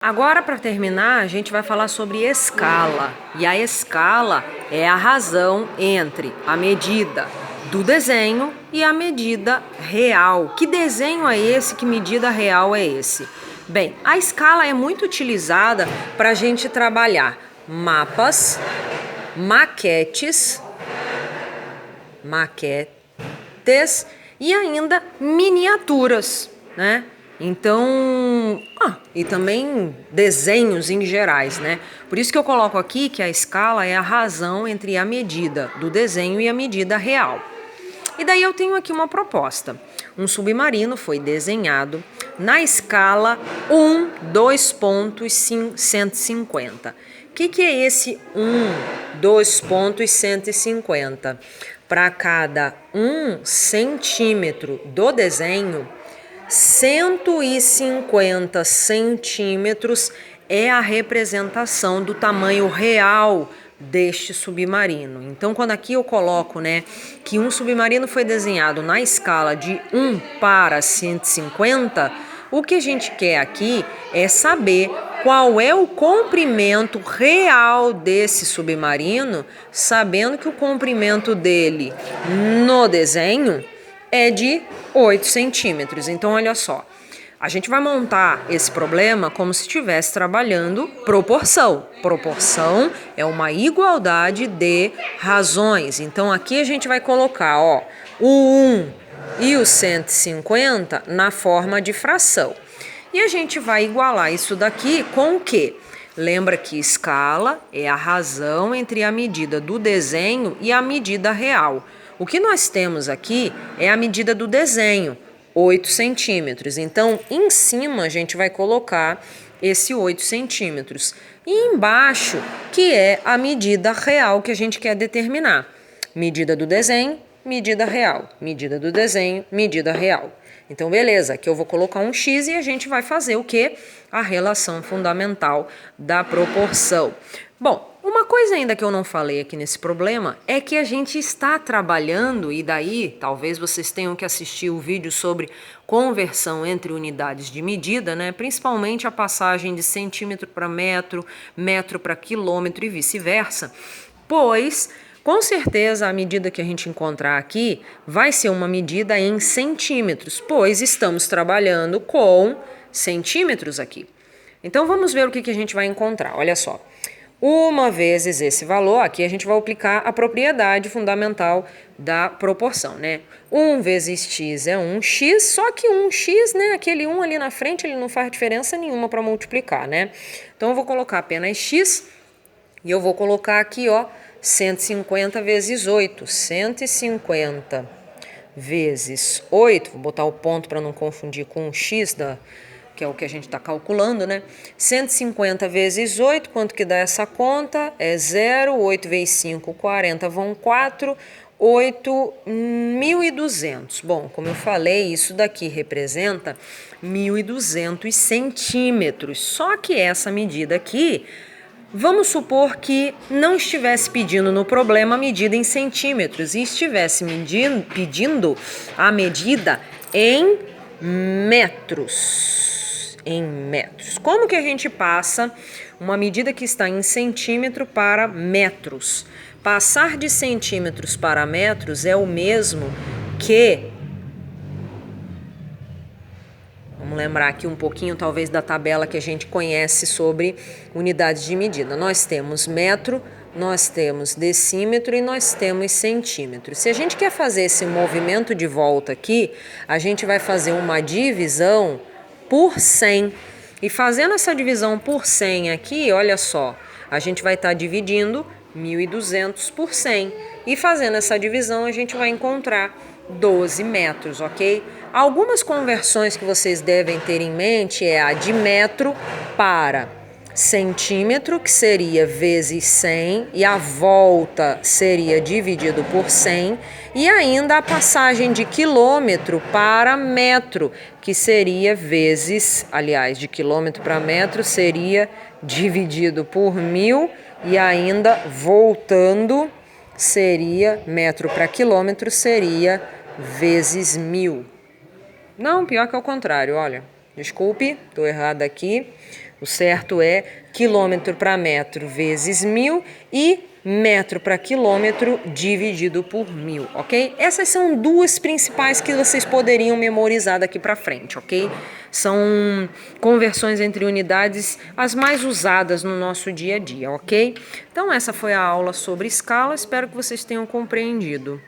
Agora, para terminar, a gente vai falar sobre escala. E a escala é a razão entre a medida do desenho e a medida real. Que desenho é esse? Que medida real é esse? Bem, a escala é muito utilizada para a gente trabalhar mapas, maquetes e ainda miniaturas, né? Então, e também desenhos em gerais, né? Por isso que eu coloco aqui que a escala é a razão entre a medida do desenho e a medida real. E daí eu tenho aqui uma proposta. Um submarino foi desenhado na escala 1, 2,150. O que é esse 1,150? Para cada 1 centímetro do desenho, 150 centímetros é a representação do tamanho real deste submarino. Então, quando aqui eu coloco, que um submarino foi desenhado na escala de 1 para 150, o que a gente quer aqui é saber qual é o comprimento real desse submarino, sabendo que o comprimento dele no desenho é de 8 centímetros. Então, olha só, a gente vai montar esse problema como se estivesse trabalhando proporção. Proporção é uma igualdade de razões. Então, aqui a gente vai colocar o 1 e o 150 na forma de fração. E a gente vai igualar isso daqui com o quê? Lembra que escala é a razão entre a medida do desenho e a medida real. O que nós temos aqui é a medida do desenho, 8 centímetros. Então, em cima a gente vai colocar esse 8 centímetros. E embaixo, que é a medida real que a gente quer determinar. Medida do desenho, medida real. Medida do desenho, medida real. Então, beleza, aqui eu vou colocar um X e a gente vai fazer o quê? A relação fundamental da proporção. Bom, uma coisa ainda que eu não falei aqui nesse problema é que a gente está trabalhando, e daí talvez vocês tenham que assistir o vídeo sobre conversão entre unidades de medida, principalmente a passagem de centímetro para metro, metro para quilômetro e vice-versa, pois com certeza a medida que a gente encontrar aqui vai ser uma medida em centímetros, pois estamos trabalhando com centímetros aqui. Então vamos ver o que a gente vai encontrar, olha só. Uma vezes esse valor, aqui a gente vai aplicar a propriedade fundamental da proporção, 1 vezes x é 1x, só que 1x, aquele 1 ali na frente, ele não faz diferença nenhuma para multiplicar, Então eu vou colocar apenas x e eu vou colocar aqui, 150 vezes 8. 150 vezes 8, vou botar o ponto para não confundir com o x que é o que a gente está calculando, 150 vezes 8, quanto que dá essa conta? É 0, 8 vezes 5, 40, vão 4, 8.200. Bom, como eu falei, isso daqui representa 1.200 centímetros. Só que essa medida aqui, vamos supor que não estivesse pedindo no problema a medida em centímetros e estivesse pedindo a medida em metros. Em metros. Como que a gente passa uma medida que está em centímetro para metros? Passar de centímetros para metros é o mesmo que... Vamos lembrar aqui um pouquinho, talvez, da tabela que a gente conhece sobre unidades de medida. Nós temos metro, nós temos decímetro e nós temos centímetro. Se a gente quer fazer esse movimento de volta aqui, a gente vai fazer uma divisão por 100. E fazendo essa divisão por 100 aqui, olha só, a gente vai estar dividindo 1.200 por 100. E fazendo essa divisão, a gente vai encontrar 12 metros, ok? Algumas conversões que vocês devem ter em mente é a de metro para centímetro, que seria vezes 100, e a volta seria dividido por 100, e ainda a passagem de quilômetro para metro, que seria vezes, aliás, de quilômetro para metro seria dividido por 1000, e ainda voltando seria, metro para quilômetro seria vezes 1000. Não, pior que é o contrário, olha. Desculpe, estou errada aqui. O certo é quilômetro para metro vezes 1000 e metro para quilômetro dividido por 1000, ok? Essas são duas principais que vocês poderiam memorizar daqui para frente, ok? São conversões entre unidades as mais usadas no nosso dia a dia, ok? Então essa foi a aula sobre escala, espero que vocês tenham compreendido.